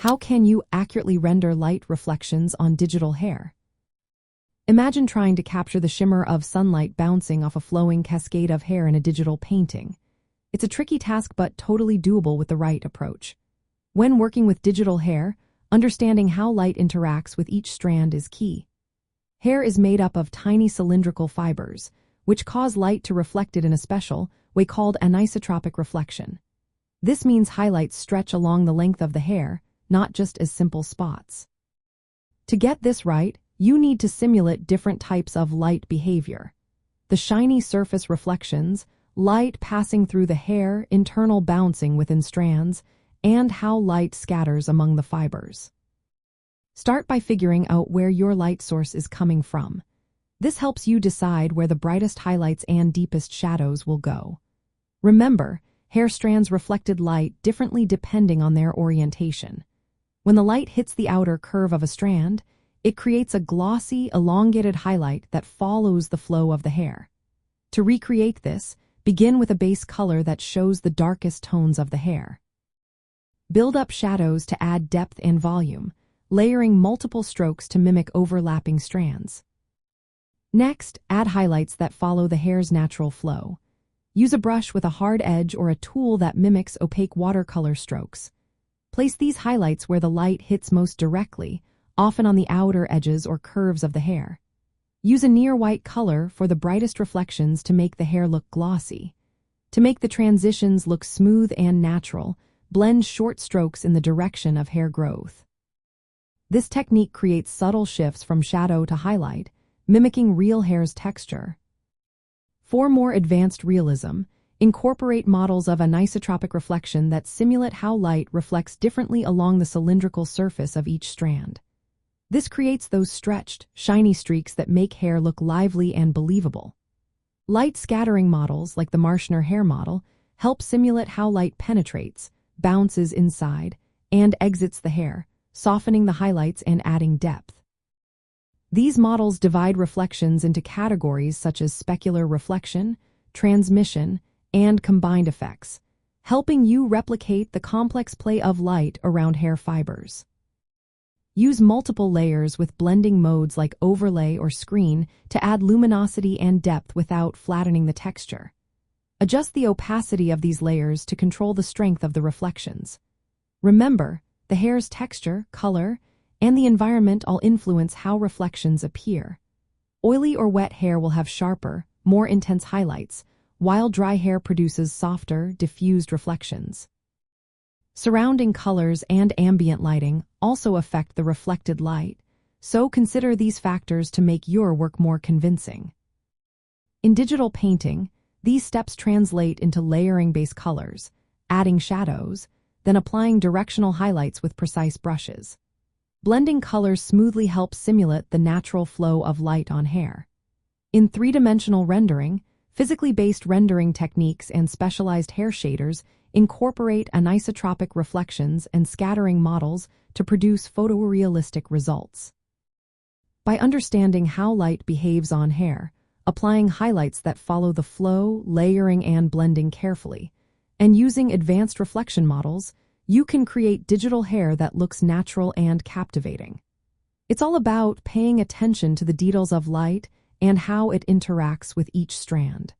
How can you accurately render light reflections on digital hair? Imagine trying to capture the shimmer of sunlight bouncing off a flowing cascade of hair in a digital painting. It's a tricky task but totally doable with the right approach. When working with digital hair, understanding how light interacts with each strand is key. Hair is made up of tiny cylindrical fibers, which cause light to reflect it in a special way called anisotropic reflection. This means highlights stretch along the length of the hair, not just as simple spots. To get this right, you need to simulate different types of light behavior. The shiny surface reflections, light passing through the hair, internal bouncing within strands, and how light scatters among the fibers. Start by figuring out where your light source is coming from. This helps you decide where the brightest highlights and deepest shadows will go. Remember, hair strands reflected light differently depending on their orientation. When the light hits the outer curve of a strand, it creates a glossy, elongated highlight that follows the flow of the hair. To recreate this, begin with a base color that shows the darkest tones of the hair. Build up shadows to add depth and volume, layering multiple strokes to mimic overlapping strands. Next, add highlights that follow the hair's natural flow. Use a brush with a hard edge or a tool that mimics opaque watercolor strokes. Place these highlights where the light hits most directly, often on the outer edges or curves of the hair. Use a near white color for the brightest reflections to make the hair look glossy. To make the transitions look smooth and natural, blend short strokes in the direction of hair growth. This technique creates subtle shifts from shadow to highlight, mimicking real hair's texture. For more advanced realism, incorporate models of anisotropic reflection that simulate how light reflects differently along the cylindrical surface of each strand. This creates those stretched, shiny streaks that make hair look lively and believable. Light scattering models, like the Marschner Hair Model, help simulate how light penetrates, bounces inside, and exits the hair, softening the highlights and adding depth. These models divide reflections into categories such as specular reflection, transmission, and combined effects, helping you replicate the complex play of light around hair fibers. Use multiple layers with blending modes like overlay or screen to add luminosity and depth without flattening the texture. Adjust the opacity of these layers to control the strength of the reflections. Remember, the hair's texture, color, and the environment all influence how reflections appear. Oily or wet hair will have sharper, more intense highlights, while dry hair produces softer, diffused reflections. Surrounding colors and ambient lighting also affect the reflected light, so consider these factors to make your work more convincing. In digital painting, these steps translate into layering base colors, adding shadows, then applying directional highlights with precise brushes. Blending colors smoothly helps simulate the natural flow of light on hair. In three-dimensional rendering, physically based rendering techniques and specialized hair shaders incorporate anisotropic reflections and scattering models to produce photorealistic results. By understanding how light behaves on hair, applying highlights that follow the flow, layering and blending carefully, and using advanced reflection models, you can create digital hair that looks natural and captivating. It's all about paying attention to the details of light and how it interacts with each strand.